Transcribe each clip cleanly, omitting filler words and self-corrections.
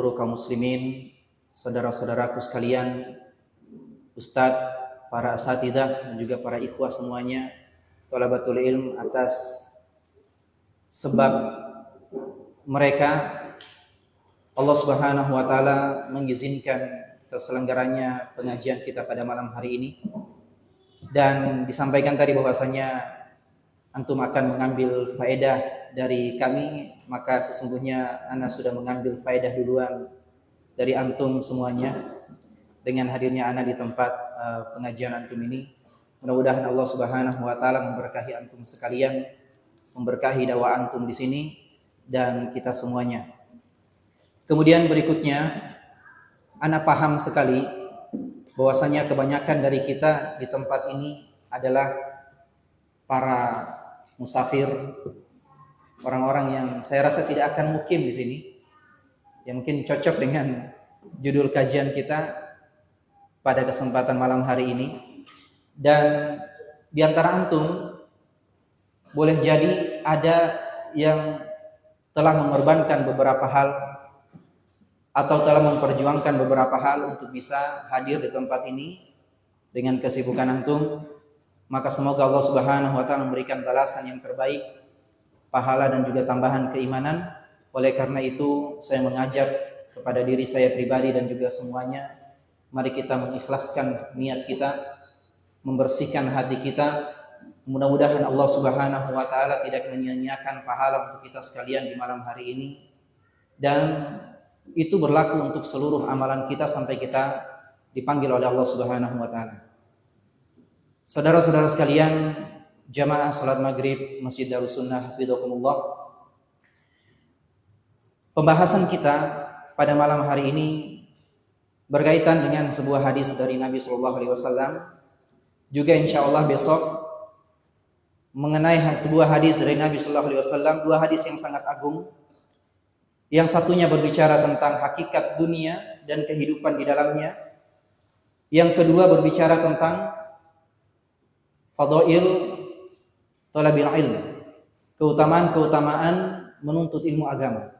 seluruh kaum muslimin, saudara-saudaraku sekalian, ustadz, para asatidzah dan juga para ikhwah semuanya, thalabatul ilm, atas sebab mereka Allah Subhanahu wa taala mengizinkan terselenggaranya pengajian kita pada malam hari ini. Dan disampaikan tadi bahwasanya antum akan mengambil faedah dari kami, maka sesungguhnya ana sudah mengambil faedah duluan dari antum semuanya dengan hadirnya ana di tempat pengajian antum ini. Mudah-mudahan Allah Subhanahu wa taala memberkahi antum sekalian, memberkahi dakwah antum di sini dan kita semuanya. Kemudian berikutnya, ana paham sekali bahwasanya kebanyakan dari kita di tempat ini adalah para musafir, orang-orang yang saya rasa tidak akan mukim di sini. Yang mungkin cocok dengan judul kajian kita pada kesempatan malam hari ini. Dan di antara antum boleh jadi ada yang telah mengorbankan beberapa hal atau telah memperjuangkan beberapa hal untuk bisa hadir di tempat ini dengan kesibukan antum. Maka semoga Allah Subhanahu wa taala memberikan balasan yang terbaik, pahala dan juga tambahan keimanan. Oleh karena itu saya mengajak kepada diri saya pribadi dan juga semuanya, mari kita mengikhlaskan niat kita, membersihkan hati kita. Mudah-mudahan Allah Subhanahu wa taala tidak menyia-nyiakan pahala untuk kita sekalian di malam hari ini. Dan itu berlaku untuk seluruh amalan kita sampai kita dipanggil oleh Allah Subhanahu wa taala. Saudara-saudara sekalian, jamaah salat maghrib Masjid Darus Sunnah hafidhakumullah. Pembahasan kita pada malam hari ini berkaitan dengan sebuah hadis dari Nabi sallallahu alaihi wasallam. Juga insyaallah besok mengenai sebuah hadis dari Nabi sallallahu alaihi wasallam, dua hadis yang sangat agung. Yang satunya berbicara tentang hakikat dunia dan kehidupan di dalamnya. Yang kedua berbicara tentang fadail talabil ilm, keutamaan-keutamaan menuntut ilmu agama.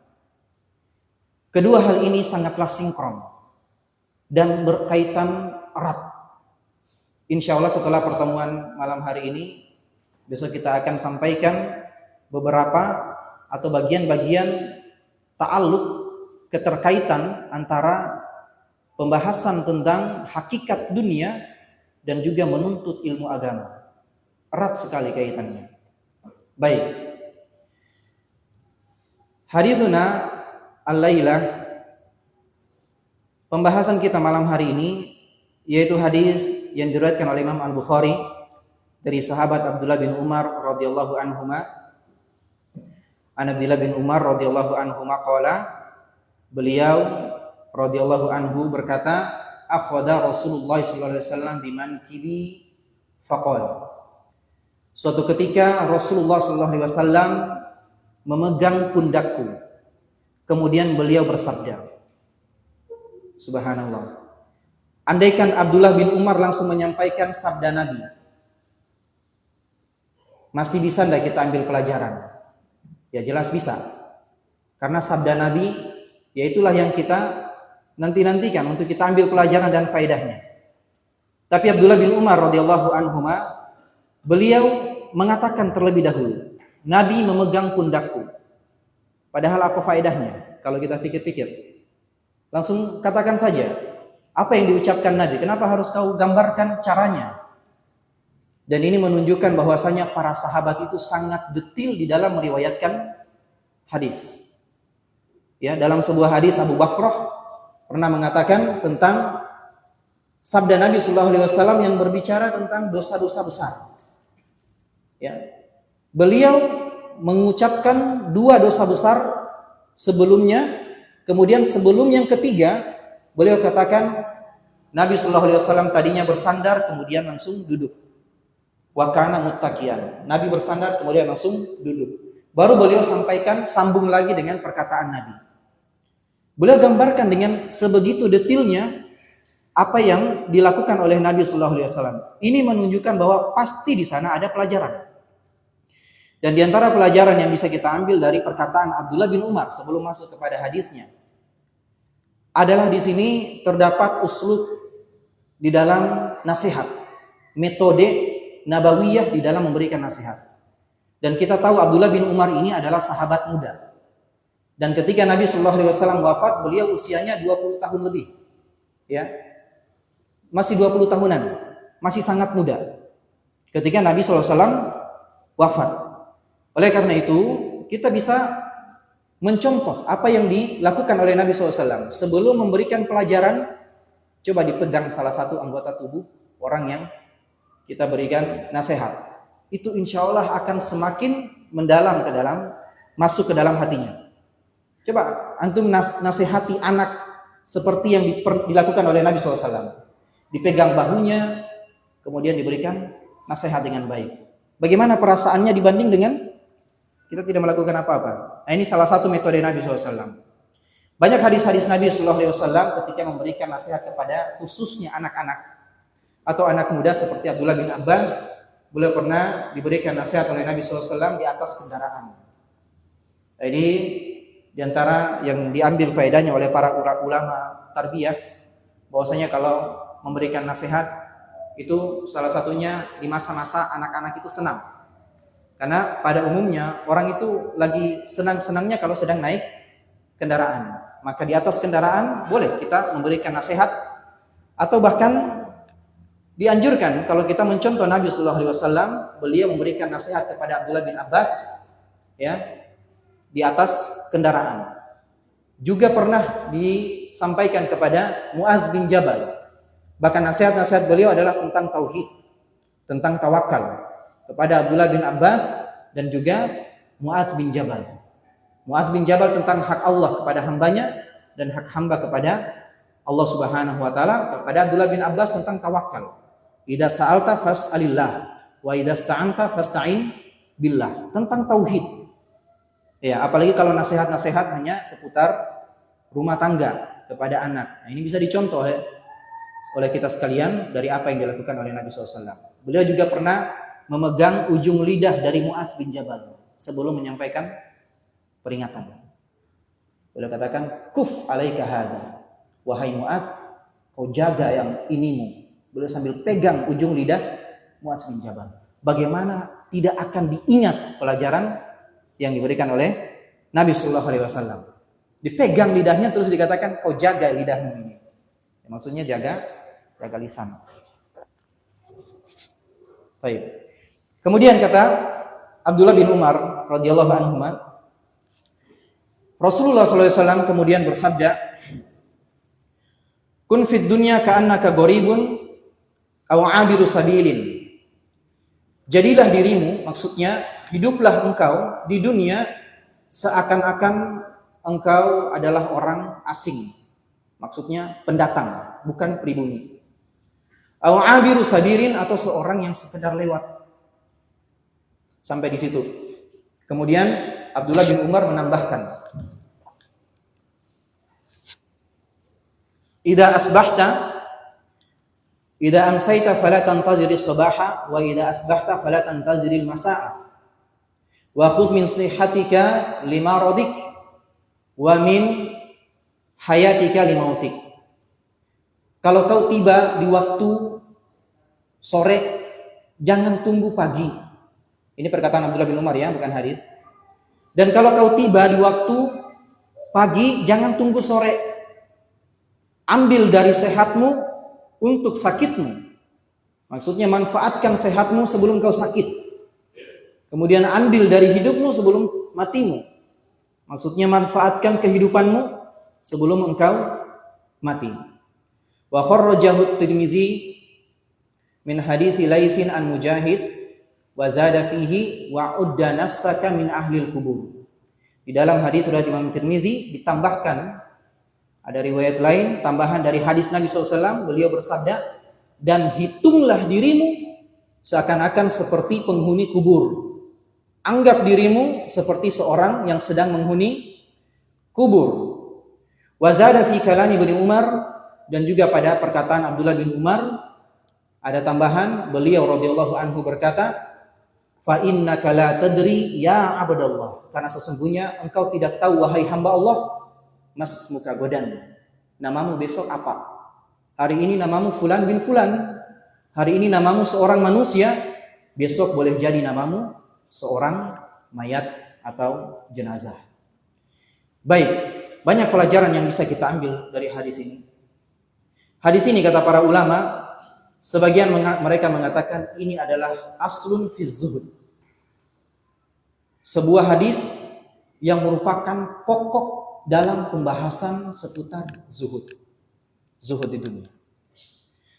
Kedua hal ini sangatlah sinkron dan berkaitan erat. Insyaallah setelah pertemuan malam hari ini, besok kita akan sampaikan beberapa atau bagian-bagian ta'alluq, keterkaitan antara pembahasan tentang hakikat dunia dan juga menuntut ilmu agama. Erat sekali kaitannya. Baik. Hadisuna al-lailah, pembahasan kita malam hari ini yaitu hadis yang diriwayatkan oleh Imam Al-Bukhari dari sahabat Abdullah bin Umar radhiyallahu anhuma. Abdullah bin Umar radhiyallahu anhuma qala, beliau radhiyallahu anhu berkata, akhadha Rasulullah sallallahu alaihi wasallam bimankibi faqala. Suatu ketika Rasulullah sallallahu alaihi wasallam memegang pundakku, kemudian beliau bersabda, subhanallah. Andaikan Abdullah bin Umar langsung menyampaikan sabda Nabi, masih bisa enggak kita ambil pelajaran? Ya jelas bisa. Karena sabda Nabi yaitulah yang kita nanti-nantikan untuk kita ambil pelajaran dan faedahnya. Tapi Abdullah bin Umar radhiyallahu anhuma, beliau mengatakan terlebih dahulu, Nabi memegang pundakku. Padahal apa faedahnya? Kalau kita pikir-pikir, langsung katakan saja, apa yang diucapkan Nabi? Kenapa harus kau gambarkan caranya? Dan ini menunjukkan bahwasanya para sahabat itu sangat detil di dalam meriwayatkan hadis. Ya, dalam sebuah hadis Abu Bakrah pernah mengatakan tentang sabda Nabi sallallahu alaihi wasallam yang berbicara tentang dosa-dosa besar. Ya. Beliau mengucapkan dua dosa besar sebelumnya, kemudian sebelum yang ketiga beliau katakan Nabi sallallahu alaihi wasallam tadinya bersandar kemudian langsung duduk. Wa kana muttaqiyan. Nabi bersandar kemudian langsung duduk. Baru beliau sampaikan, sambung lagi dengan perkataan Nabi. Beliau gambarkan dengan sebegitu detilnya apa yang dilakukan oleh Nabi sallallahu alaihi wasallam. Ini menunjukkan bahwa pasti di sana ada pelajaran. Dan di antara pelajaran yang bisa kita ambil dari perkataan Abdullah bin Umar sebelum masuk kepada hadisnya, adalah di sini terdapat uslub di dalam nasihat, metode nabawiyah di dalam memberikan nasihat. Dan kita tahu Abdullah bin Umar ini adalah sahabat muda. Dan ketika Nabi Shallallahu Alaihi Wasallam wafat, beliau usianya 20 tahun lebih, ya, masih 20 tahunan, masih sangat muda. Ketika Nabi Shallallahu Alaihi Wasallam wafat. Oleh karena itu, kita bisa mencontoh apa yang dilakukan oleh Nabi SAW sebelum memberikan pelajaran. Coba dipegang salah satu anggota tubuh orang yang kita berikan nasihat. Itu insya Allah akan semakin mendalam masuk ke dalam hatinya. Coba antum nasihati anak seperti yang dilakukan oleh Nabi SAW. Dipegang bahunya, kemudian diberikan nasihat dengan baik. Bagaimana perasaannya dibanding dengan kita tidak melakukan apa-apa. Nah, ini salah satu metode Nabi SAW. Banyak hadis-hadis Nabi SAW ketika memberikan nasihat kepada khususnya anak-anak atau anak muda seperti Abdullah bin Abbas. Beliau pernah diberikan nasihat oleh Nabi SAW di atas kendaraan. Jadi diantara yang diambil faedahnya oleh para ulama tarbiyah, bahwasanya kalau memberikan nasihat itu salah satunya di masa-masa anak-anak itu senang. Karena pada umumnya orang itu lagi senang-senangnya kalau sedang naik kendaraan. Maka di atas kendaraan boleh kita memberikan nasihat, atau bahkan dianjurkan kalau kita mencontoh Nabi Sallallahu Alaihi Wasallam, beliau memberikan nasihat kepada Abdullah bin Abbas, ya, di atas kendaraan. Juga pernah disampaikan kepada Muaz bin Jabal. Bahkan nasihat-nasihat beliau adalah tentang tauhid, tentang tawakal kepada Abdullah bin Abbas dan juga Muaz bin Jabal. Muaz bin Jabal tentang hak Allah kepada hambanya dan hak hamba kepada Allah Subhanahu wa taala. Kepada Abdullah bin Abbas tentang tawakal. Idza sa'alta fas'alillah wa idza sta'anta fasta'in billah. Tentang tauhid. Ya, apalagi kalau nasihat-nasihat hanya seputar rumah tangga kepada anak. Nah, ini bisa dicontoh oleh kita sekalian dari apa yang dilakukan oleh Nabi SAW. Beliau juga pernah memegang ujung lidah dari Muaz bin Jabal sebelum menyampaikan peringatan. Beliau katakan, kuf alaika hada, wahai Muaz, kau jaga yang inimu. Beliau sambil pegang ujung lidah Muaz bin Jabal. Bagaimana tidak akan diingat pelajaran yang diberikan oleh Nabi Sallallahu Alaihi Wasallam. Dipegang lidahnya terus dikatakan, kau jaga lidahmu ini. Ya, maksudnya jaga lisan. Baik. Kemudian kata Abdullah bin Umar radhiyallahu anhu, Rasulullah SAW kemudian bersabda, kun fid dunya ka'annaka gharibun aw 'abiru sabilin. Jadilah dirimu, maksudnya hiduplah engkau di dunia seakan-akan engkau adalah orang asing. Maksudnya pendatang, bukan pribumi. Aw 'abiru sabilin, atau seorang yang sekedar lewat. Sampai di situ. Kemudian Abdullah bin Umar menambahkan, Idza asbahta idza amsayta fala tantaziri as-sabaha wa idza asbahta fala tantaziri al-masaa wa khudh min sihatika limaradik wa min hayatika limautik. Kalau kau tiba di waktu sore, jangan tunggu pagi. Ini perkataan Abdullah bin Umar, ya, bukan hadis. Dan kalau kau tiba di waktu pagi, jangan tunggu sore. Ambil dari sehatmu untuk sakitmu. Maksudnya manfaatkan sehatmu sebelum kau sakit. Kemudian ambil dari hidupmu sebelum matimu. Maksudnya manfaatkan kehidupanmu sebelum engkau mati. Wa kharrajahu Tirmizi min hadithi Laisin an Mujahid wa zada fihi wa udda nafsaka min ahlil kubur. Di dalam hadis riwayat Imam Tirmizi ditambahkan, ada riwayat lain tambahan dari hadis Nabi SAW, beliau bersabda, dan hitunglah dirimu seakan-akan seperti penghuni kubur. Anggap dirimu seperti seorang yang sedang menghuni kubur. Wazada fi kalami bin Umar, dan juga pada perkataan Abdullah bin Umar ada tambahan, beliau radhiyallahu anhu berkata, fa innaka la tadri ya abdallah, karena sesungguhnya engkau tidak tahu wahai hamba Allah, mas muka godan, namamu besok apa? Hari ini namamu Fulan bin Fulan. Hari ini namamu seorang manusia, besok boleh jadi namamu seorang mayat atau jenazah. Baik, banyak pelajaran yang bisa kita ambil dari hadis ini. Hadis ini kata para ulama, sebagian mereka mengatakan ini adalah aslun fi zuhud. Sebuah hadis yang merupakan pokok dalam pembahasan seputar zuhud. Zuhud di dunia.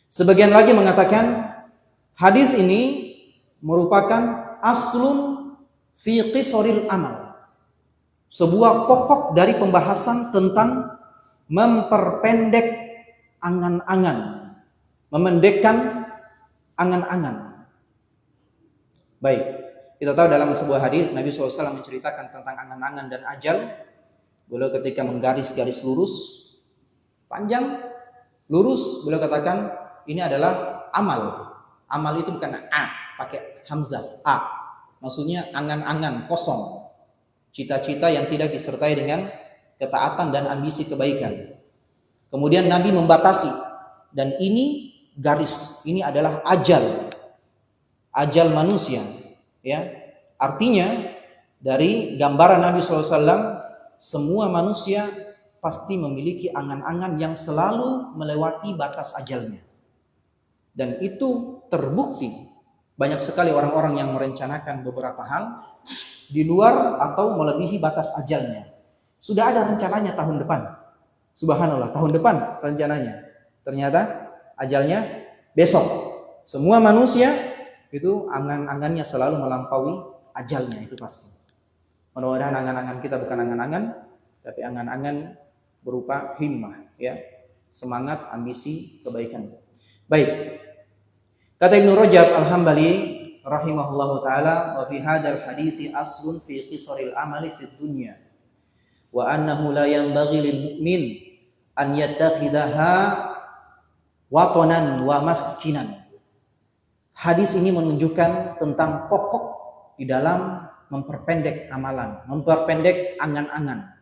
Sebagian lagi mengatakan hadis ini merupakan aslun fi qisaril amal. Sebuah pokok dari pembahasan tentang memperpendek angan-angan, memendekkan angan-angan. Baik, kita tahu dalam sebuah hadis Nabi SAW menceritakan tentang angan-angan dan ajal. Beliau ketika menggaris-garis lurus, panjang, lurus, beliau katakan ini adalah amal. Amal itu bukan pakai hamzah, maksudnya angan-angan kosong. Cita-cita yang tidak disertai dengan ketaatan dan ambisi kebaikan. Kemudian Nabi membatasi, dan ini garis, ini adalah ajal manusia, ya. Artinya dari gambaran Nabi SAW, semua manusia pasti memiliki angan-angan yang selalu melewati batas ajalnya, dan itu terbukti banyak sekali orang-orang yang merencanakan beberapa hal di luar atau melebihi batas ajalnya. Sudah ada rencananya tahun depan. Subhanallah, tahun depan rencananya. Ternyata ajalnya besok. Semua manusia itu angan-angannya selalu melampaui ajalnya, itu pasti. Mudah-mudahan angan-angan kita bukan angan-angan, tapi angan-angan berupa himmah, ya. Semangat, ambisi, kebaikan. Baik. Kata Ibnu Rajab Al-Hambali rahimahullahu taala, wa fi hadzal hadithi aslun fi qisaril amali fid dunya wa annahu la yanbaghi lil mu'min an yattakhidaha watanan wa maskinan. Hadis ini menunjukkan tentang pokok di dalam memperpendek amalan, memperpendek angan-angan.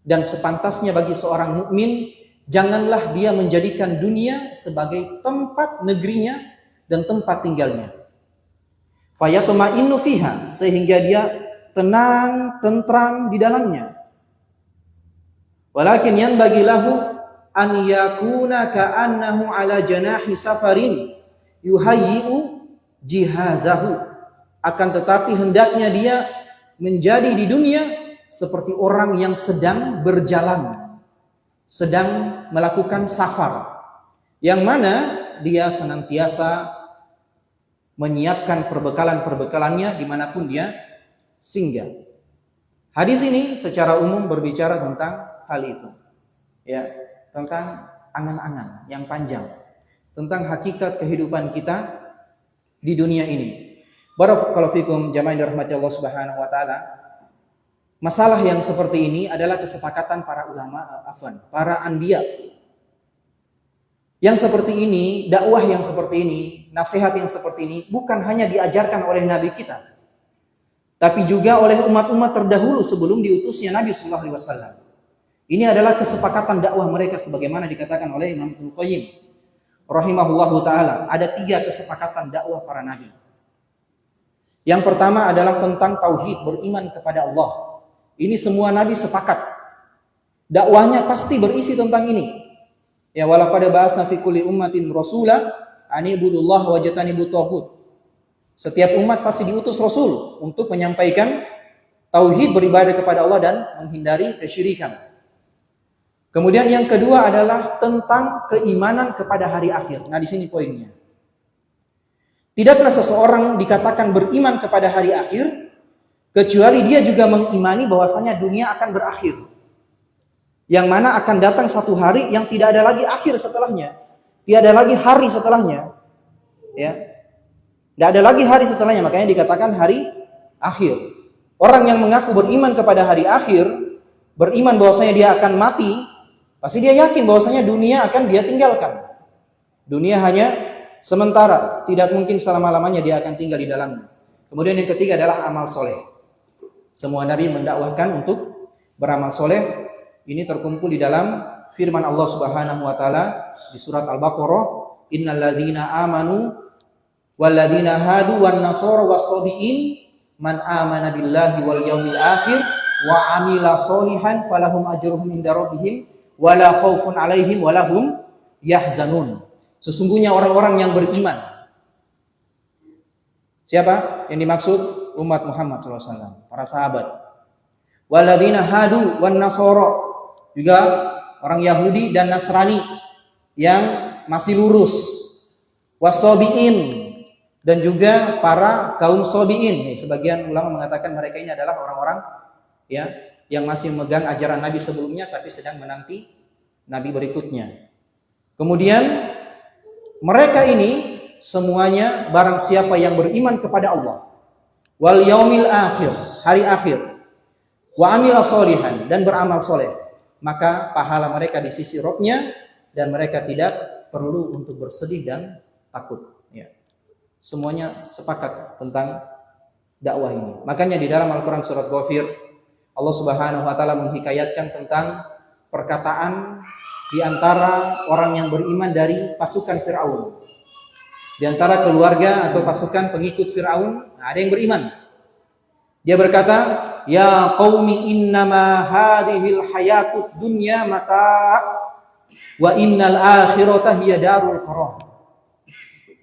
Dan sepantasnya bagi seorang mukmin, janganlah dia menjadikan dunia sebagai tempat negerinya dan tempat tinggalnya. Fayatma'innu fiha, sehingga dia tenang, tentram di dalamnya. Walakin yanbaghi lahu an yakuna ka'annahu ala janahi safarin yuhayyi'u jihazahu. Akan tetapi hendaknya dia menjadi di dunia seperti orang yang sedang berjalan, sedang melakukan safar, yang mana dia senantiasa menyiapkan perbekalan-perbekalannya dimanapun dia singgah. Hadis ini secara umum berbicara tentang hal itu, ya, tentang angan-angan yang panjang, tentang hakikat kehidupan kita di dunia ini. Barakallahu fikum jamaah yang dirahmati Allah Subhanahu wa taala. Masalah yang seperti ini adalah kesepakatan para ulama, para anbiya. Yang seperti ini, dakwah yang seperti ini, nasihat yang seperti ini bukan hanya diajarkan oleh Nabi kita, tapi juga oleh umat-umat terdahulu sebelum diutusnya Nabi Sallallahu Alaihi Wasallam. Ini adalah kesepakatan dakwah mereka sebagaimana dikatakan oleh Imam Ibnu Qayyim rahimahullahu taala. Ada 3 kesepakatan dakwah para nabi. Yang pertama adalah tentang tauhid, beriman kepada Allah. Ini semua nabi sepakat. Dakwahnya pasti berisi tentang ini. Ya, walaqad ba'atsna fi kulli ummatin rasula an ibudullaha wajtanibut taghut. Setiap umat pasti diutus rasul untuk menyampaikan tauhid, beribadah kepada Allah dan menghindari kesyirikan. Kemudian yang kedua adalah tentang keimanan kepada hari akhir. Nah, di sini poinnya. Tidaklah seseorang dikatakan beriman kepada hari akhir kecuali dia juga mengimani bahwasanya dunia akan berakhir. Yang mana akan datang satu hari yang tidak ada lagi akhir setelahnya. Tidak ada lagi hari setelahnya. Ya. Tidak ada lagi hari setelahnya, makanya dikatakan hari akhir. Orang yang mengaku beriman kepada hari akhir, beriman bahwasanya dia akan mati, pasti dia yakin bahwasanya dunia akan dia tinggalkan. Dunia hanya sementara, tidak mungkin selama-lamanya dia akan tinggal di dalamnya. Kemudian yang ketiga adalah amal soleh. Semua nabi mendakwahkan untuk beramal soleh. Ini terkumpul di dalam firman Allah Subhanahu wa taala di surat Al-Baqarah, innalladzina amanu walladzina hadu wan nasara was-sabiin man amana billahi wal yaumil akhir wa amila sholihan falahum ajruhum inda rabbihim wala khaufun alaihim walahum yahzanun. Sesungguhnya orang-orang yang beriman. Siapa yang dimaksud? Umat Muhammad SAW, para sahabat. Walladzina hadu wan nasara, juga orang Yahudi dan Nasrani yang masih lurus. Wasobiin, dan juga para kaum sobiin. Sebagian ulama mengatakan mereka ini adalah orang-orang ya yang masih memegang ajaran Nabi sebelumnya tapi sedang menanti Nabi berikutnya. Kemudian mereka ini semuanya barang siapa yang beriman kepada Allah wal yaumil akhir, hari akhir, wa amila sholihan, dan beramal soleh, maka pahala mereka di sisi Rabb-nya dan mereka tidak perlu untuk bersedih dan takut. Ya. Semuanya sepakat tentang dakwah ini. Makanya di dalam Al-Quran surat Ghafir, Allah Subhanahu wa taala menghikayatkan tentang perkataan di antara orang yang beriman dari pasukan Fir'aun. Di antara keluarga atau pasukan pengikut Fir'aun, ada yang beriman. Dia berkata, ya qaumi innama hadhil hayatud dunya mata' wa innal akhirata hiya darul qarar.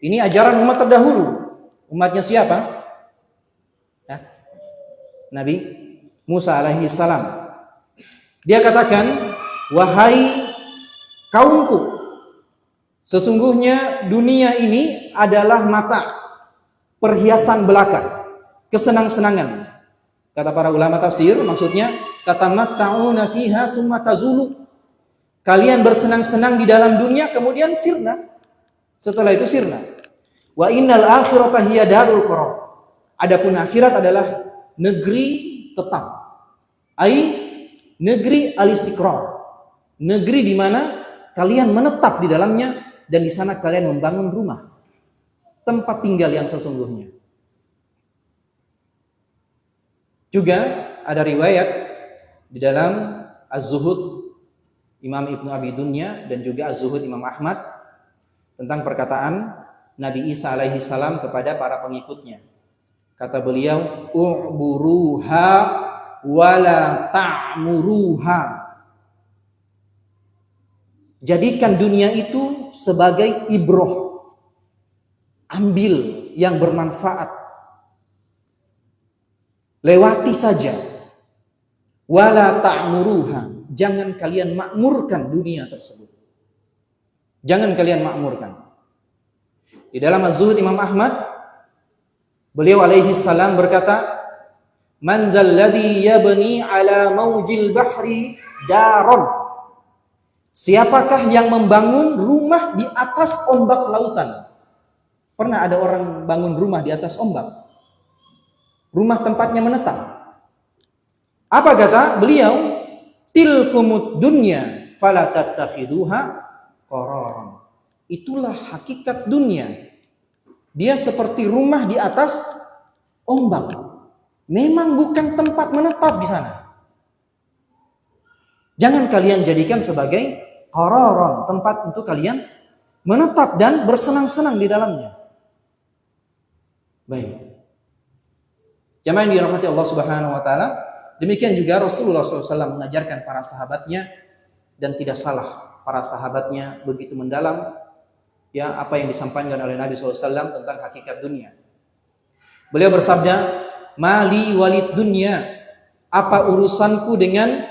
Ini ajaran umat terdahulu. Umatnya siapa? Ya. Nabi Musa alaihi salam. Dia katakan, wahai kaumku, sesungguhnya dunia ini adalah mata, perhiasan belaka, kesenang-senangan. Kata para ulama tafsir, maksudnya tatamatta'una fiha summa tazulu. Kalian bersenang-senang di dalam dunia kemudian sirna. Setelah itu sirna. Wa innal akhirata hiya darul qarar. Adapun akhirat adalah negeri tetap. Negeri al-istiqrar. Negeri di mana kalian menetap di dalamnya dan di sana kalian membangun rumah. Tempat tinggal yang sesungguhnya. Juga ada riwayat di dalam Az-Zuhud Imam Ibnu Abi Dunya dan juga Az-Zuhud Imam Ahmad tentang perkataan Nabi Isa alaihi salam kepada para pengikutnya. Kata beliau, u'buruha wala ta'muruha. Jadikan dunia itu sebagai ibroh. Ambil yang bermanfaat. Lewati saja. Wala ta'muruha. Jangan kalian makmurkan dunia tersebut. Jangan kalian makmurkan. Di dalam Az-Zuhud Imam Ahmad, beliau alaihi salam berkata, man dzalladzi yabni ala maujil bahri daron. Siapakah yang membangun rumah di atas ombak lautan? Pernah ada orang bangun rumah di atas ombak? Rumah tempatnya menetap. Apa kata beliau? Tilkumud dunya fala tattakhiduha qararan. Itulah hakikat dunia. Dia seperti rumah di atas ombak. Memang bukan tempat menetap di sana. Jangan kalian jadikan sebagai qararan, tempat untuk kalian menetap dan bersenang-senang di dalamnya. Baik. Jamaah yang dirahmati Allah Subhanahu wa taala, demikian juga Rasulullah SAW mengajarkan para sahabatnya, dan tidak salah para sahabatnya begitu mendalam ya apa yang disampaikan oleh Nabi SAW tentang hakikat dunia. Beliau bersabda, mali walid dunya, apa urusanku dengan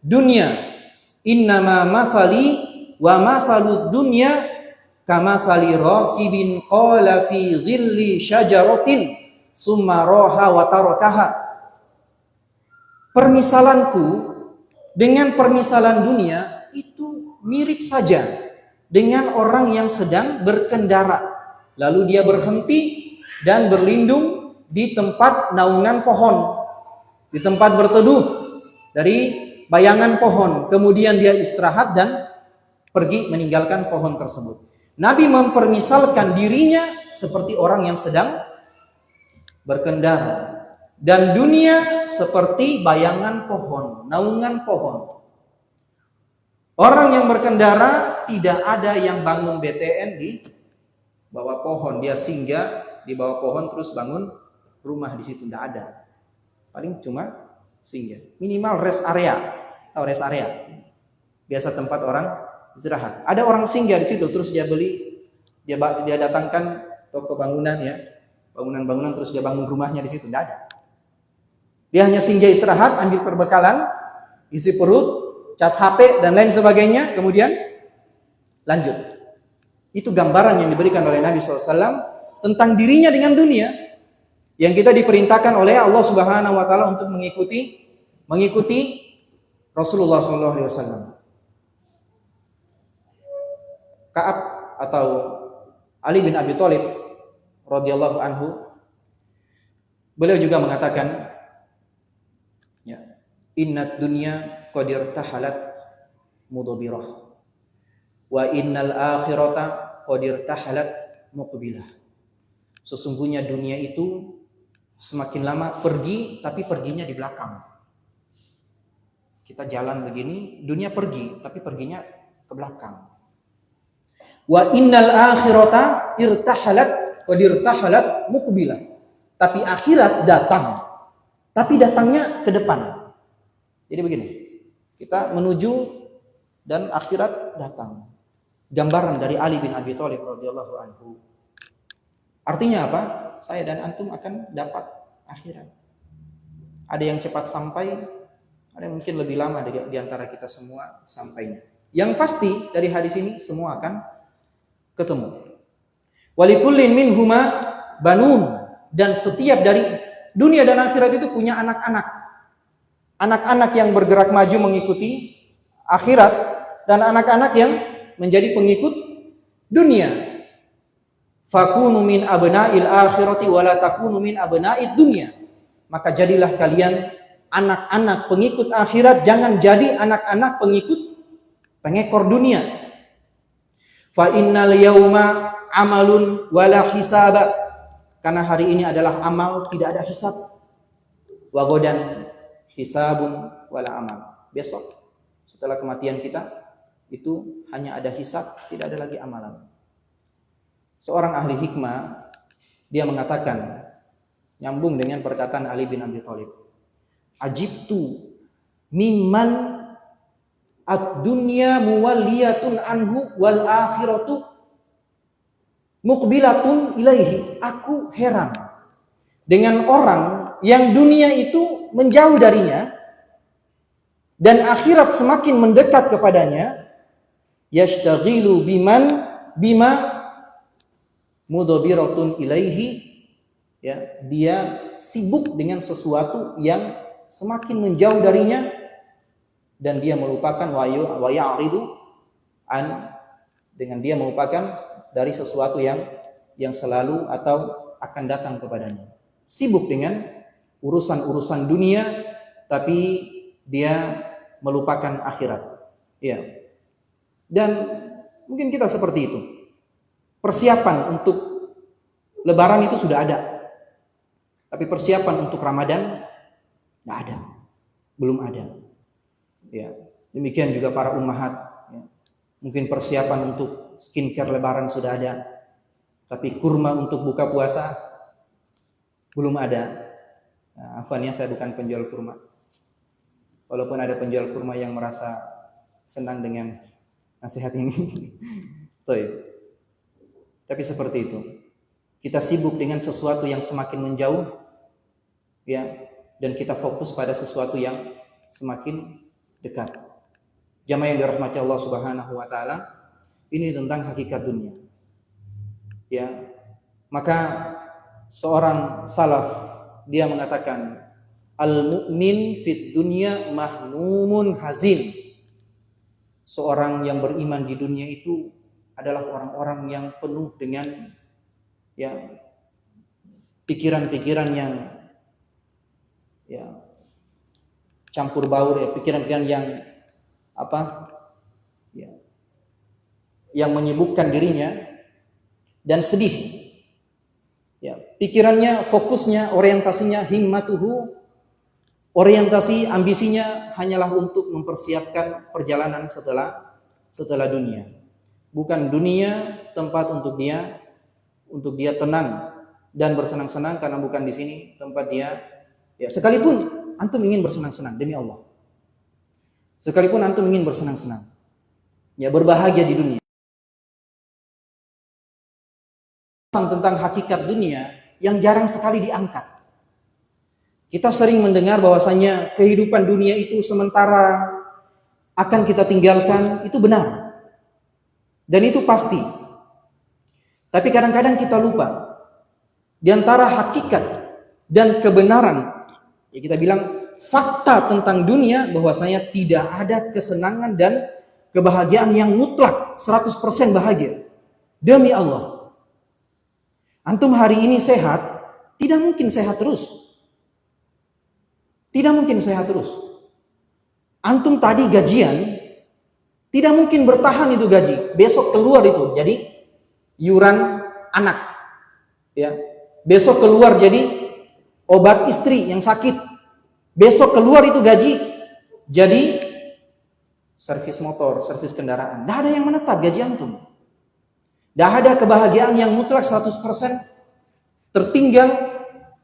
dunia? Innama masali wa masalud dunya kama sali raqibin qala fi zilli syajaratin summa roha wa tarakaha. Permisalanku dengan permisalan dunia itu mirip saja dengan orang yang sedang berkendara, lalu dia berhenti dan berlindung di tempat naungan pohon, di tempat berteduh dari bayangan pohon, kemudian dia istirahat dan pergi meninggalkan pohon tersebut. Nabi mempermisalkan dirinya seperti orang yang sedang berkendara, dan dunia seperti bayangan pohon, naungan pohon. Orang yang berkendara tidak ada yang bangun BTN di bawah pohon, dia singgah di bawah pohon terus bangun rumah di situ, tidak ada. Paling cuma singgah. Minimal rest area, atau rest area. Biasa tempat orang istirahat. Ada orang singgah di situ terus dia beli, dia datangkan toko bangunan ya, bangunan terus dia bangun rumahnya di situ, tidak ada. Dia hanya singgah istirahat, ambil perbekalan, isi perut, cas HP dan lain sebagainya, kemudian lanjut. Itu gambaran yang diberikan oleh Nabi SAW tentang dirinya dengan dunia, yang kita diperintahkan oleh Allah Subhanahu Wa Taala untuk mengikuti Rasulullah SAW. Ka'ab atau Ali bin Abi Thalib radhiyallahu anhu, beliau juga mengatakan, Innad dunya qadir tahalat mudabirah wa innal akhirata qadir tahalat muqbilah. Sesungguhnya dunia itu semakin lama pergi, tapi perginya di belakang. Kita jalan begini, dunia pergi, tapi perginya ke belakang. Wa innal akhirata irtahalat qadir tahalat muqbilah. Tapi akhirat datang, tapi datangnya ke depan. Jadi begini, kita menuju dan akhirat datang. Gambaran dari Ali bin Abi Thalib radhiyallahu anhu. Artinya apa? Saya dan antum akan dapat akhirat. Ada yang cepat sampai, ada yang mungkin lebih lama di antara kita semua sampainya. Yang pasti dari hadis ini semua akan ketemu. Walikullin minhuma banun, dan setiap dari dunia dan akhirat itu punya anak-anak. Anak-anak yang bergerak maju mengikuti akhirat dan anak-anak yang menjadi pengikut dunia. Fakunu min abna'il akhirati wala takunu min abna'id dunya. Maka jadilah kalian anak-anak pengikut akhirat, jangan jadi anak-anak pengekor dunia. Fa innal yauma amalun wala hisaba. Karena hari ini adalah amal, tidak ada hisab. Wa godan hisabun wala amal. Besok setelah kematian kita itu hanya ada hisab, tidak ada lagi amalan. Seorang ahli hikmah dia mengatakan, nyambung dengan perkataan Ali bin Abi Thalib, ajibtu mimman ad-dunya muwalliyatun anhu wal akhiratu muqbilatun ilaihi. Aku heran dengan orang yang dunia itu menjauh darinya dan akhirat semakin mendekat kepadanya. Yashtaghilu bima mudabiratun ilaihi, ya, dia sibuk dengan sesuatu yang semakin menjauh darinya dan dia melupakan wa ya'ridu an, dengan dia melupakan dari sesuatu yang selalu atau akan datang kepadanya. Sibuk dengan urusan-urusan dunia, tapi dia melupakan akhirat. Ya. Dan mungkin kita seperti itu. Persiapan untuk Lebaran itu sudah ada, tapi persiapan untuk Ramadan nggak ada, belum ada. Ya. Demikian juga para ummahat. Ya. Mungkin persiapan untuk skincare Lebaran sudah ada, tapi kurma untuk buka puasa belum ada. Nah, afwannya saya bukan penjual kurma. Walaupun ada penjual kurma yang merasa senang dengan nasihat ini. Tapi seperti itu. Kita sibuk dengan sesuatu yang semakin menjauh, ya, dan kita fokus pada sesuatu yang semakin dekat. Jamaah yang dirahmati Allah Subhanahu wa taala, ini tentang hakikat dunia. Ya. Maka seorang salaf dia mengatakan, al-mu'min fid dunya mahmumun hazin. Seorang yang beriman di dunia itu adalah orang-orang yang penuh dengan, ya, pikiran-pikiran yang, ya, campur baur, ya, pikiran-pikiran yang apa? Ya, yang menyibukkan dirinya dan sedih. Ya, pikirannya, fokusnya, orientasinya, himmatuhu, orientasi ambisinya hanyalah untuk mempersiapkan perjalanan setelah setelah dunia. Bukan dunia tempat untuk dia tenang dan bersenang-senang, karena bukan di sini tempat dia, ya sekalipun antum ingin bersenang-senang demi Allah. Sekalipun antum ingin bersenang-senang, ya berbahagia di dunia. Tentang hakikat dunia yang jarang sekali diangkat. Kita sering mendengar bahwasanya kehidupan dunia itu sementara, akan kita tinggalkan, itu benar. Dan itu pasti. Tapi kadang-kadang kita lupa. Di antara hakikat dan kebenaran, ya kita bilang fakta tentang dunia, bahwasanya tidak ada kesenangan dan kebahagiaan yang mutlak 100% bahagia. Demi Allah. Antum hari ini sehat, tidak mungkin sehat terus. Tidak mungkin sehat terus. Antum tadi gajian, tidak mungkin bertahan itu gaji. Besok keluar itu jadi iuran anak. Ya. Besok keluar jadi obat istri yang sakit. Besok keluar itu gaji jadi servis motor, servis kendaraan. Tidak ada yang menetap gaji antum. Tidak ada kebahagiaan yang mutlak 100% tertinggal.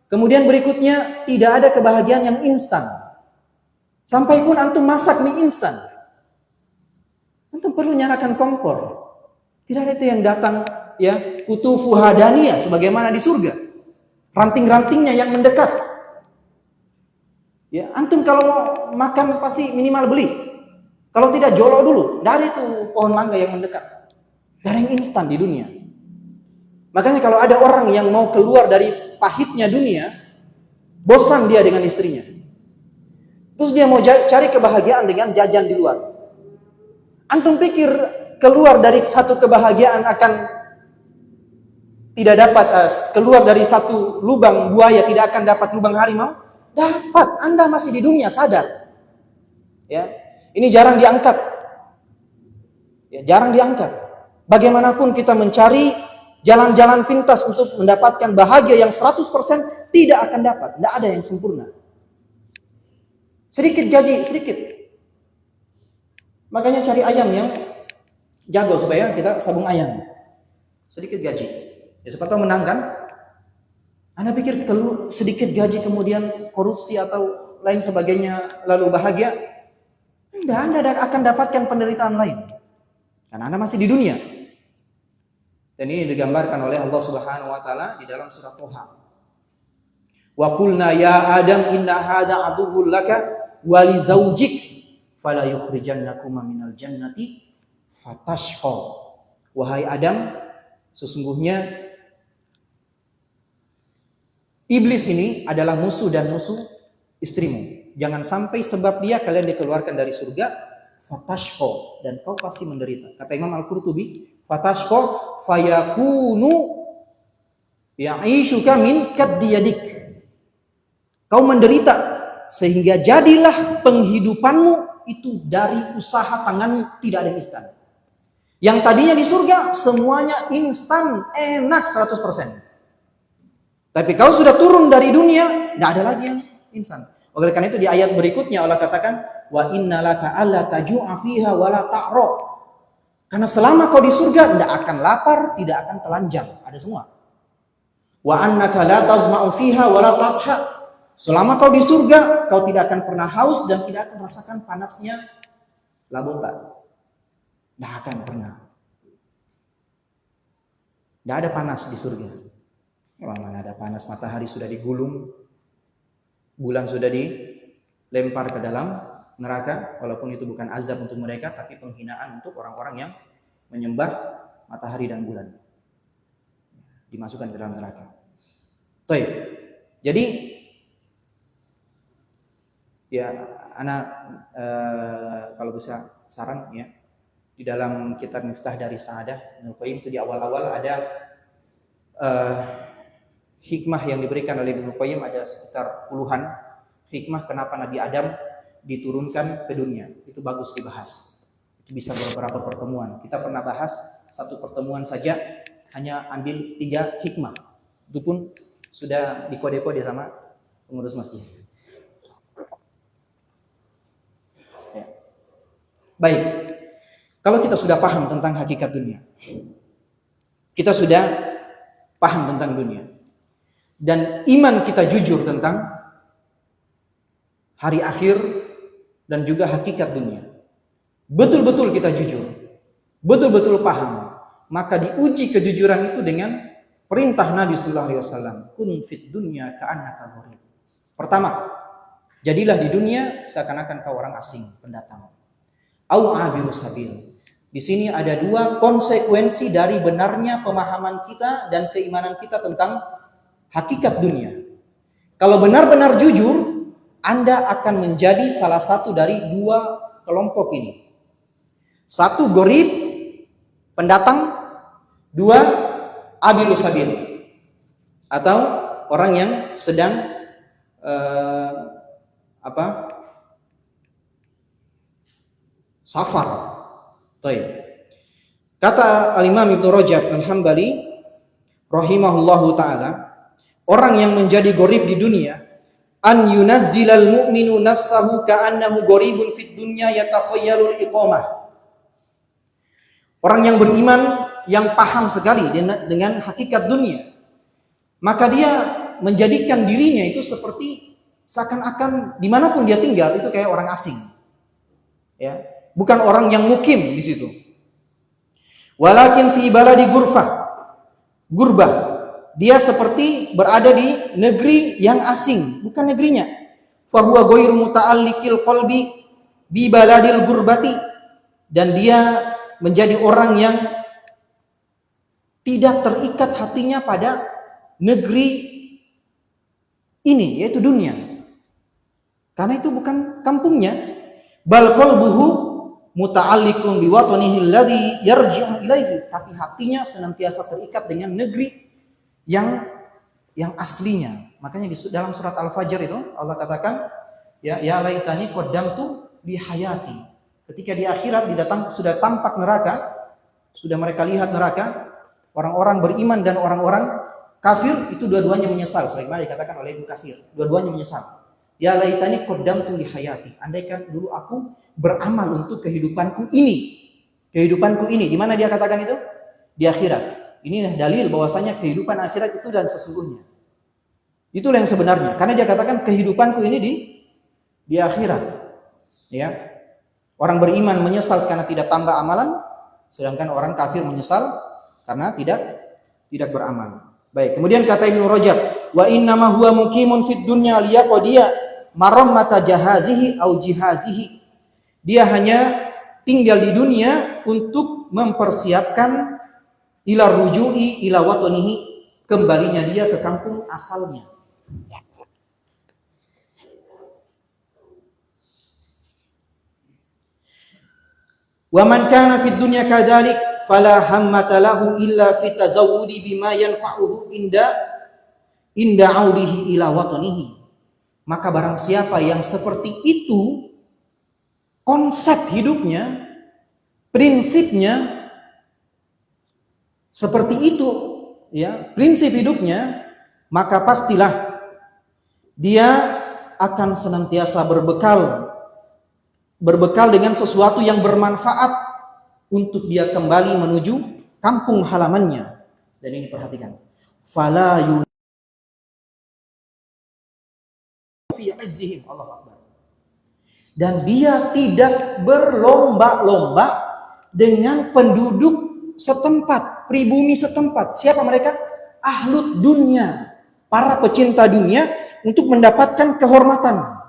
Kemudian berikutnya, tidak ada kebahagiaan yang instan. Sampai pun antum masak mie instan, antum perlu nyalakan kompor. Tidak ada itu yang datang, ya, kutufu hadaniyah sebagaimana di surga. Ranting-rantingnya yang mendekat. Ya, antum kalau mau makan pasti minimal beli. Kalau tidak jolok dulu. Tidak ada itu pohon mangga yang mendekat. Tidak ada yang instan di dunia. Makanya kalau ada orang yang mau keluar dari pahitnya dunia, bosan dia dengan istrinya. Terus dia mau cari kebahagiaan dengan jajan di luar. Antum pikir keluar dari satu kebahagiaan akan tidak dapat, keluar dari satu lubang buaya tidak akan dapat lubang harimau? Dapat, Anda masih di dunia, sadar. Ya, ini jarang diangkat. Ya, jarang diangkat. Bagaimanapun kita mencari jalan-jalan pintas untuk mendapatkan bahagia yang 100% tidak akan dapat. Tidak ada yang sempurna. Sedikit gaji, sedikit. Makanya cari ayam yang jago supaya kita sabung ayam. Sedikit gaji. Ya siapa tahu menang kan? Anda pikir kalau sedikit gaji kemudian korupsi atau lain sebagainya lalu bahagia? Tidak, Anda akan dapatkan penderitaan lain. Karena Anda masih di dunia. Dan ini digambarkan oleh Allah Subhanahu wa taala di dalam surah Thaha. Wa qulna ya Adam inna hadza aduwwul laka wa li zaujik fala yukhrijannakuma minal jannati fatashqa. Wahai Adam, sesungguhnya iblis ini adalah musuh dan musuh istrimu. Jangan sampai sebab dia kalian dikeluarkan dari surga, fatashqa, dan kau pasti menderita. Kata Imam Al-Qurtubi, fatashqa fayakunu ya'ishuka min kaddiyadik. Kau menderita sehingga jadilah penghidupanmu itu dari usaha tanganmu, tidak ada yang instan. Yang tadinya di surga semuanya instan, enak 100%. Tapi kalau sudah turun dari dunia, tidak ada lagi yang instan. Oleh karena itu di ayat berikutnya Allah katakan, wa innalaka alla taju'a fiha wa la ta'ra. Karena selama kau di surga tidak akan lapar, tidak akan telanjang, ada semua. Wa annaka la tazma'u fiha wa la tadha. Selama kau di surga, kau tidak akan pernah haus dan tidak akan merasakan panasnya labotan. Tidak akan pernah. Tidak ada panas di surga. Mana ada panas, matahari sudah digulung, bulan sudah dilempar ke dalam neraka, walaupun itu bukan azab untuk mereka, tapi penghinaan untuk orang-orang yang menyembah matahari dan bulan. Dimasukkan ke dalam neraka. Baik. Jadi ya, anak kalau bisa saran ya, di dalam kitab Miftah dari Sa'adah Ibnu Qayyim itu di awal-awal ada hikmah yang diberikan oleh Ibnu Qayyim, ada sekitar puluhan hikmah kenapa Nabi Adam diturunkan ke dunia. Itu bagus dibahas. Itu bisa beberapa pertemuan. Kita pernah bahas satu pertemuan saja hanya ambil 3 hikmah. Itu pun sudah dikode-kode sama pengurus masjid. Ya. Baik. Kalau kita sudah paham tentang hakikat dunia, kita sudah paham tentang dunia, dan iman kita jujur tentang hari akhir dan juga hakikat dunia, betul-betul kita jujur, betul-betul paham, maka diuji kejujuran itu dengan perintah Nabi sallallahu alaihi wasallam, kun fid dunya ka'annaka gharib. Pertama, jadilah di dunia seakan-akan kau orang asing, pendatang. Au abiru sabil. Di sini ada dua konsekuensi dari benarnya pemahaman kita dan keimanan kita tentang hakikat dunia. Kalau benar-benar jujur, Anda akan menjadi salah satu dari dua kelompok ini. Satu, gharib, pendatang. Dua, abiru sabil, atau orang yang sedang safar. Kata Al-Imam Ibnu Rajab Al-Hambali rahimahullahu taala, orang yang menjadi gharib di dunia, an yunazzilal mu'minu nafsahu ka'annahu gharibun fid dunya yatakhayalul iqamah. Orang yang beriman, yang paham sekali dengan hakikat dunia, maka dia menjadikan dirinya itu seperti seakan-akan dimanapun dia tinggal itu kayak orang asing, ya, bukan orang yang mukim di situ. Walakin fi baladi gurbah, dia seperti berada di negeri yang asing, bukan negerinya. Fahuwa ghairu muta'alliqil qalbi bi baladil gurbati, dan dia menjadi orang yang tidak terikat hatinya pada negeri ini, yaitu dunia, karena itu bukan kampungnya. Bal qalbuhu muta'alliqun bi watanihi alladhi yarji'u ilaihi, tapi hatinya senantiasa terikat dengan negeri yang aslinya. Makanya di dalam surat Al-Fajr itu Allah katakan, ya laitani qaddamtu li hayati. Ketika di akhirat sudah tampak neraka, sudah mereka lihat neraka, orang-orang beriman dan orang-orang kafir itu dua-duanya menyesal, sebagaimana dikatakan oleh Ibnu Katsir, dua-duanya menyesal. Ya laitani qaddamtu li hayati, andaikan dulu aku beramal untuk kehidupanku ini. Kehidupanku ini, di mana dia katakan itu? Di akhirat. Ini dalil bahwasanya kehidupan akhirat itu dan sesungguhnya. Itulah yang sebenarnya. Karena dia katakan kehidupanku ini di akhirat. Ya. Orang beriman menyesal karena tidak tambah amalan, sedangkan orang kafir menyesal karena tidak beramal. Baik, kemudian kata Ibnu Rajab, wa innama huwa muqimun fid dunya liyaqdiya marammata jahazihi au jihazihi. Dia hanya tinggal di dunia untuk mempersiapkan ila ruju'i ila watanihi, kembalinya dia ke kampung asalnya. Wa man kana fid dunya kadzalik fala hammata lahu illa fi tazawwudi bima yanfa'uhu inda audihi ila watanihi. Maka barang siapa yang seperti itu konsep hidupnya, prinsipnya seperti itu, ya, prinsip hidupnya, maka pastilah dia akan senantiasa berbekal dengan sesuatu yang bermanfaat untuk dia kembali menuju kampung halamannya. Dan ini perhatikan, fala fi izzihim, Allahu Akbar. Dan dia tidak berlomba-lomba dengan penduduk setempat, pribumi setempat. Siapa mereka? Ahlud dunia, para pecinta dunia, untuk mendapatkan kehormatan,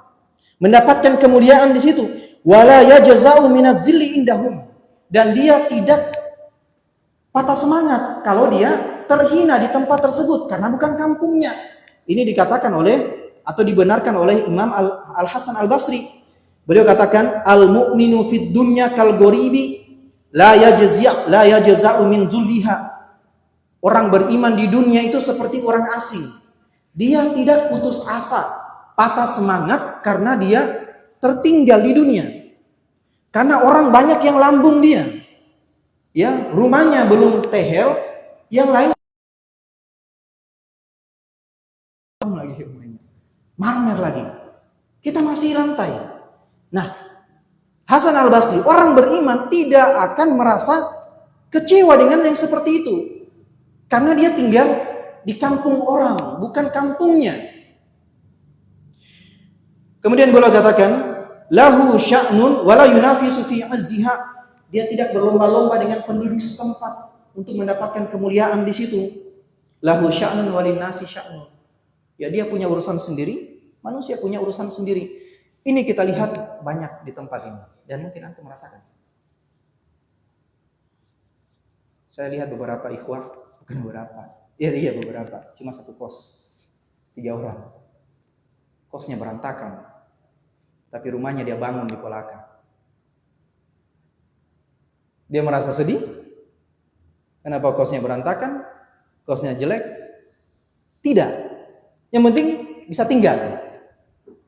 mendapatkan kemuliaan di situ. Wala yajza'u minaz zilli indahum, dan dia tidak patah semangat kalau dia terhina di tempat tersebut karena bukan kampungnya. Ini dikatakan oleh atau dibenarkan oleh Imam Al-Hasan Al-Basri. Beliau katakan, al-mu'minu fid dunya kal ghoribi la yajza'u min zulliha. Orang beriman di dunia itu seperti orang asing. Dia tidak putus asa, patah semangat karena dia tertinggal di dunia. Karena orang banyak yang lambung dia. Ya, rumahnya belum tehel, yang lain marmer lagi. Kita masih lantai. Nah, Hasan al-Basri, orang beriman tidak akan merasa kecewa dengan yang seperti itu. Karena dia tinggal di kampung orang, bukan kampungnya. Kemudian beliau katakan, lahu sya'nun wala yunafisu fi azziha. Dia tidak berlomba-lomba dengan penduduk setempat untuk mendapatkan kemuliaan di situ. Lahu sya'nun walin nasi sya'nun. Ya, dia punya urusan sendiri, manusia punya urusan sendiri. Ini kita lihat banyak di tempat ini dan mungkin antum merasakan. Saya lihat beberapa ikhwah, bukan beberapa. Iya beberapa, cuma satu kos. 3 orang. Kosnya berantakan. Tapi rumahnya dia bangun di Kolaka. Dia merasa sedih. Kenapa kosnya berantakan? Kosnya jelek? Tidak. Yang penting bisa tinggal.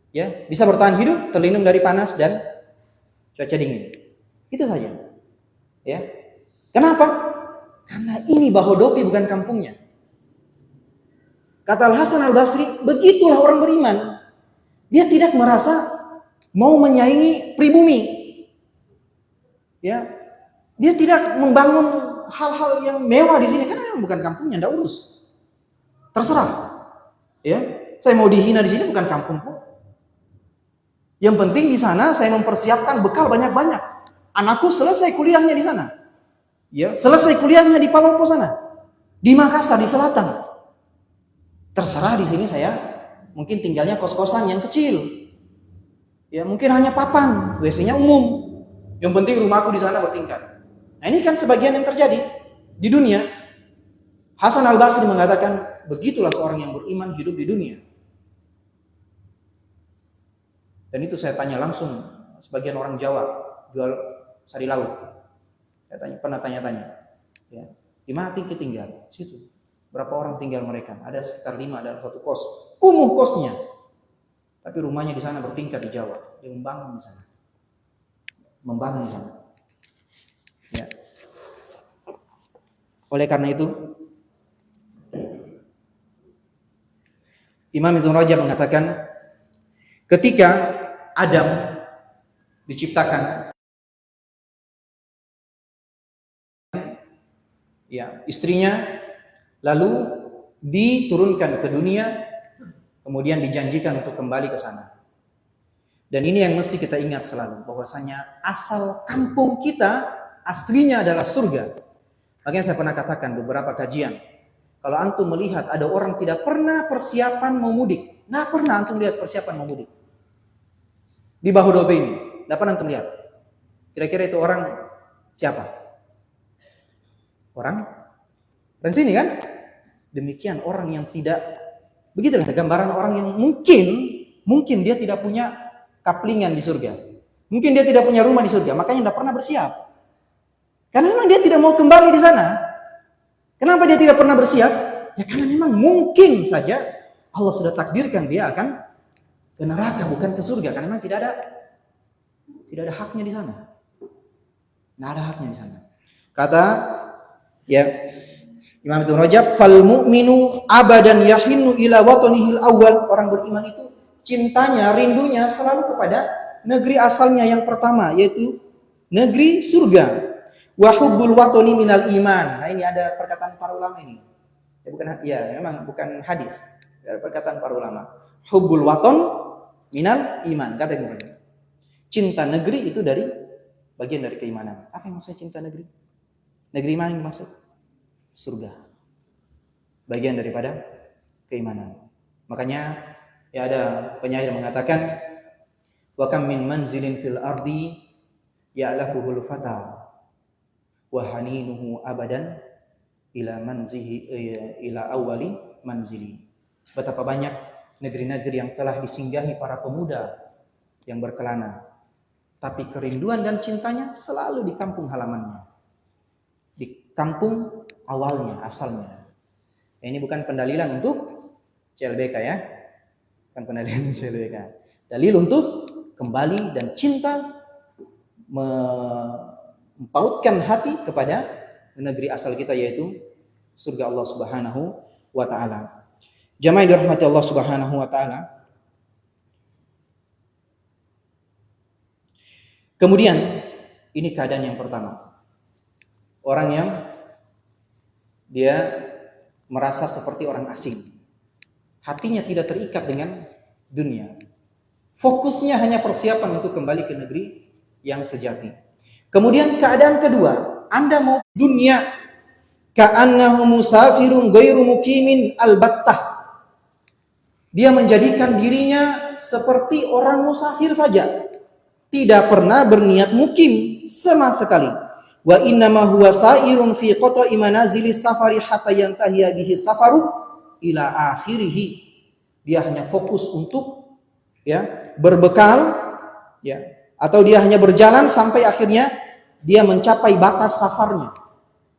Ya, bisa bertahan hidup, terlindung dari panas dan cuaca dingin. Itu saja. Ya. Kenapa? Karena ini Bahodopi bukan kampungnya. Kata Al-Hasan al-Basri, begitulah orang beriman. Dia tidak merasa mau menyaingi pribumi. Ya. Dia tidak membangun hal-hal yang mewah di sini karena memang bukan kampungnya, enggak urus. Terserah. Ya. Saya mau dihina di sini bukan kampungku. Yang penting di sana saya mempersiapkan bekal banyak-banyak. Anakku selesai kuliahnya di sana. Ya, selesai kuliahnya di Palopo sana. Di Makassar di selatan. Terserah di sini saya mungkin tinggalnya kos-kosan yang kecil. Ya, mungkin hanya papan, WC-nya umum. Yang penting rumahku di sana bertingkat. Nah, ini kan sebagian yang terjadi di dunia. Hasan al-Basri mengatakan, begitulah seorang yang beriman hidup di dunia. Dan itu saya tanya langsung sebagian orang Jawa jual sari laut. Saya pernah tanya-tanya. Ya, di mana tinggi tinggal? Situ. Berapa orang tinggal mereka? Ada sekitar 5 dalam satu kos. Kumuh kosnya. Tapi rumahnya di sana bertingkat di Jawa. Dia membangun di sana. Membangun di sana. Ya. Oleh karena itu, Imam Ibnu Rajab mengatakan, ketika Adam diciptakan, ya, istrinya lalu diturunkan ke dunia, kemudian dijanjikan untuk kembali ke sana. Dan ini yang mesti kita ingat selalu, bahwasanya asal kampung kita aslinya adalah surga. Makanya saya pernah katakan beberapa kajian, kalau antum melihat ada orang tidak pernah persiapan mau mudik, nggak pernah antum lihat persiapan mau mudik di Bahodopi ini, nggak pernah antum lihat. Kira-kira itu orang siapa? Orang sini kan? Demikian orang yang tidak, begitulah gambaran orang yang mungkin dia tidak punya kaplingan di surga. Mungkin dia tidak punya rumah di surga, makanya tidak pernah bersiap. Karena memang dia tidak mau kembali di sana. Kenapa dia tidak pernah bersiap? Ya karena memang mungkin saja Allah sudah takdirkan dia akan ke neraka, bukan ke surga. Karena memang tidak ada haknya di sana. Tidak ada haknya di sana. Kata ya Imam Ibnu Rajab, fal mu'minu abadan yahinnu ila watanihil awal. Orang beriman itu cintanya, rindunya selalu kepada negeri asalnya yang pertama, yaitu negeri surga. Wa hubbul watani minal iman. Nah, ini ada perkataan para ulama ini. Memang bukan hadis. Ada perkataan para ulama. Hubbul watan minal iman, kata Ibnu Rajab. Cinta negeri itu bagian dari keimanan. Apa yang maksudnya cinta negeri? Negeri mana yang maksud? Surga. Bagian daripada keimanan. Makanya ya ada penyair mengatakan, wa kam min manzilin fil ardi ya'lafuhul fata wa haninuhu abadan ila awwali manzili. Betapa banyak negeri-negeri yang telah disinggahi para pemuda yang berkelana, tapi kerinduan dan cintanya selalu di kampung halamannya, di kampung awalnya, asalnya. Ini bukan pendalilan untuk CLBK ya, bukan pendalilan untuk CLBK. Dalil untuk kembali dan cinta mempautkan hati kepada negeri asal kita, yaitu surga Allah Subhanahu wa taala. Jamaah yang dirahmati Allah Subhanahu wa taala, Kemudian ini keadaan yang pertama. Orang yang dia merasa seperti orang asing. Hatinya tidak terikat dengan dunia. Fokusnya hanya persiapan untuk kembali ke negeri yang sejati. Kemudian keadaan kedua, Anda mau dunia ka'annahu musafirun ghairu muqimin albattah. Dia menjadikan dirinya seperti orang musafir saja. Tidak pernah berniat mukim sama sekali. Wa innama huwa sa'irun fi qata'i manazilis safari hatta yantahiya bihi safaru ila akhirih. Dia hanya fokus untuk berbekal atau dia hanya berjalan sampai akhirnya dia mencapai batas safarnya,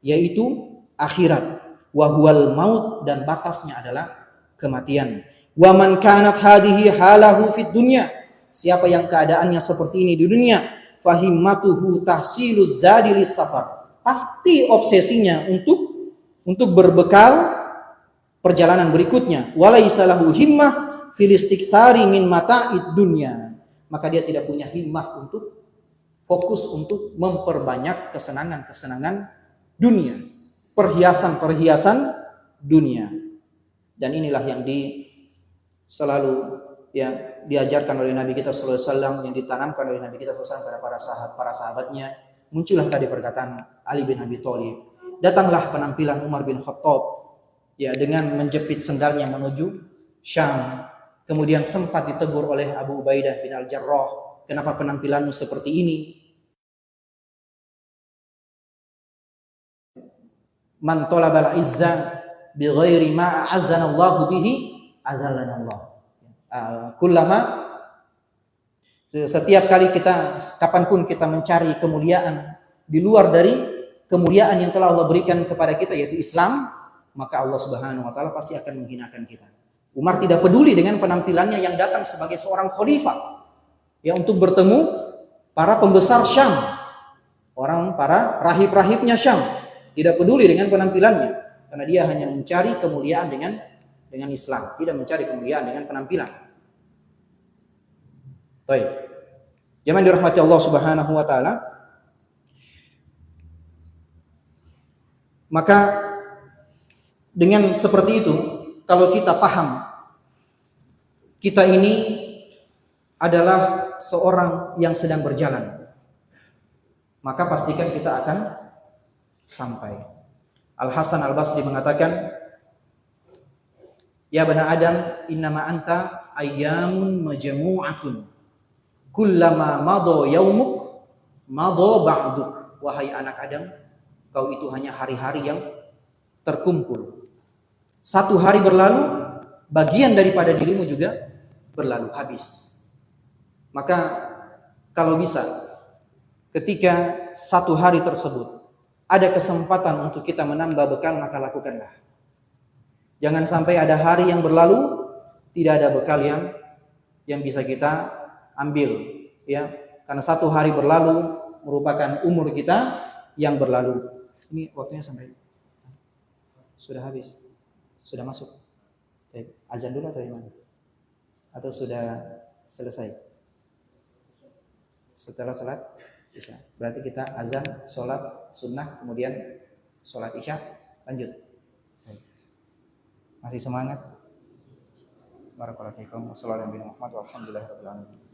yaitu akhirat. Wa huwal maut, dan batasnya adalah kematian. Wa man kanat hadhihi halahu fid dunya. Siapa yang keadaannya seperti ini di dunia, fahimmatuhu tahsiluz zadi lis safar. Pasti obsesinya untuk berbekal perjalanan berikutnya. Walaisa lahu himmah fil istiktsari min mata'id dunya. Maka dia tidak punya himmah untuk fokus untuk memperbanyak kesenangan-kesenangan dunia, perhiasan-perhiasan dunia. Dan inilah yang selalu diajarkan oleh Nabi kita sallallahu alaihi wasallam, yang ditanamkan oleh Nabi kita sallallahu alaihi wasallam kepada para sahabatnya. Muncullah tadi perkataan Ali bin Abi Thalib. Datanglah penampilan Umar bin Khattab dengan menjepit sendalnya menuju Syam. Kemudian sempat ditegur oleh Abu Ubaidah bin Al-Jarrah, kenapa penampilanmu seperti ini? Man talabal izza bighairi ma a'azzana Allah bihi adzallana Allah. Setiap kali kapanpun kita mencari kemuliaan di luar dari kemuliaan yang telah Allah berikan kepada kita, yaitu Islam, maka Allah Subhanahu wa taala pasti akan menghinakan kita. Umar tidak peduli dengan penampilannya yang datang sebagai seorang khalifah untuk bertemu para pembesar Syam, para rahib-rahibnya Syam. Tidak peduli dengan penampilannya, karena dia hanya mencari kemuliaan dengan Islam, tidak mencari kemuliaan dengan penampilan. Baik. Jangan dirahmati Allah Subhanahu wa taala. Maka dengan seperti itu, kalau kita paham kita ini adalah seorang yang sedang berjalan, maka pastikan kita akan sampai. Al-Hasan Al-Basri mengatakan, ya bani Adam, innama anta ayyamun majmu'atun. Kullama madha yaumuk madha ba'duk. Wahai anak Adam, kau itu hanya hari-hari yang terkumpul. Satu hari berlalu, bagian daripada dirimu juga berlalu, habis. Maka kalau bisa, ketika satu hari tersebut ada kesempatan untuk kita menambah bekal, maka lakukanlah. Jangan sampai ada hari yang berlalu tidak ada bekal yang bisa kita ambil, karena satu hari berlalu merupakan umur kita yang berlalu. Ini waktunya sampai sudah habis, sudah masuk. Azan dulu atau gimana? Atau sudah selesai? Setelah sholat Isya. Berarti kita azan, sholat sunnah, kemudian sholat Isya, lanjut. Masih semangat? Barakallahu fiikum. Wassallallahu alaihi wasallam. Walhamdulillahirabbil alamin.